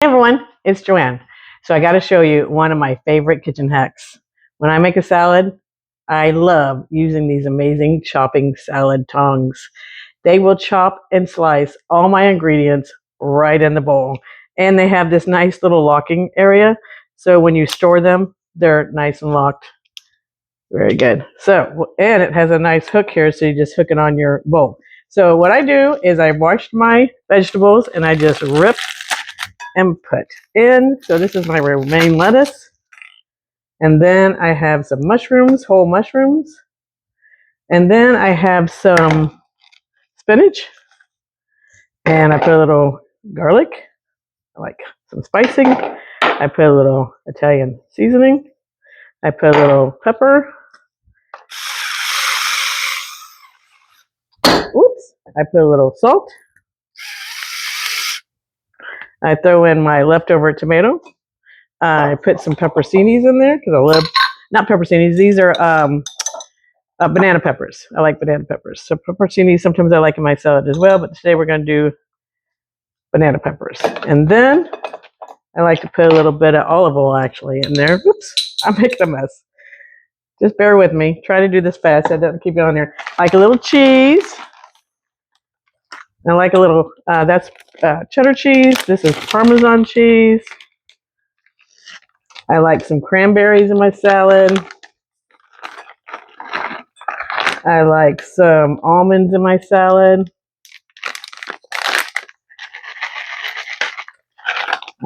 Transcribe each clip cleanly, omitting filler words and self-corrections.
Hey everyone, it's Joanne. So I got to show you one of my favorite kitchen hacks. When I make a salad, I love using these amazing chopping salad tongs. They will chop and slice all my ingredients right in the bowl. And they have this nice little locking area. So when you store them, they're nice and locked. Very good. So, and it has a nice hook here, so you just hook it on your bowl. So what I do is I washed my vegetables and I just rip and put in. So this is my romaine lettuce. And then I have some mushrooms, whole mushrooms. And then I have some spinach. And I put a little garlic. I like some spicing. I put a little Italian seasoning. I put a little pepper. Oops. I put a little salt. I throw in my leftover tomato. I put some pepperoncinis in there because I love, not pepperoncinis, these are banana peppers. I like banana peppers. So pepperoncinis, sometimes I like in my salad as well, but today we're going to do banana peppers. And then I like to put a little bit of olive oil actually in there. Oops, I'm making a mess. Just bear with me. Try to do this fast. I don't keep going here. I like a little cheese. I like a little, that's cheddar cheese. This is Parmesan cheese. I like some cranberries in my salad. I like some almonds in my salad.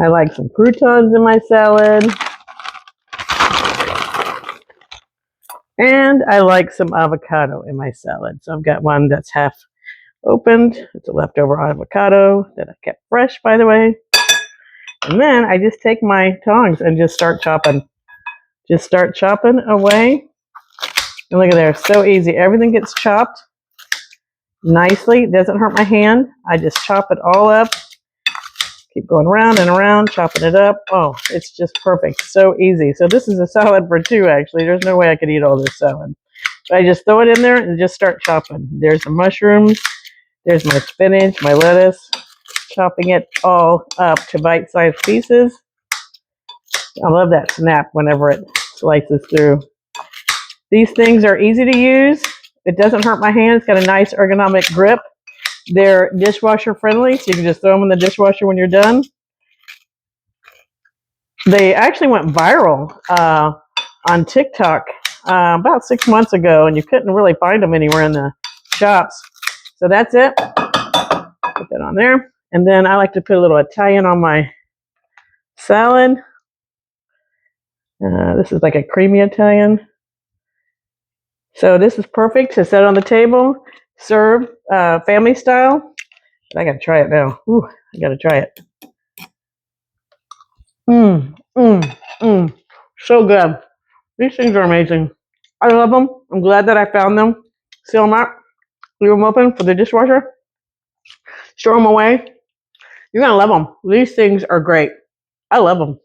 I like some croutons in my salad. And I like some avocado in my salad. So I've got one that's half opened. It's a leftover avocado that I kept fresh, by the way. And then I just take my tongs and just start chopping. Just start chopping away. And look at there, so easy. Everything gets chopped nicely. It doesn't hurt my hand. I just chop it all up. Keep going around and around, chopping it up. Oh, it's just perfect. So easy. So this is a salad for two, actually. There's no way I could eat all this salad. So I just throw it in there and just start chopping. There's the mushrooms. There's my spinach, my lettuce. Chopping it all up to bite-sized pieces. I love that snap whenever it slices through. These things are easy to use. It doesn't hurt my hand. It's got a nice ergonomic grip. They're dishwasher friendly, so you can just throw them in the dishwasher when you're done. They actually went viral on TikTok about 6 months ago, and you couldn't really find them anywhere in the shops. So that's it. Put that on there. And then I like to put a little Italian on my salad. This is like a creamy Italian. So this is perfect to set on the table, serve family style. I gotta try it now. Ooh, I gotta try it. So good. These things are amazing. I love them. I'm glad that I found them. Seal them up. Leave them open for the dishwasher. Store them away. You're gonna love them. These things are great. I love them.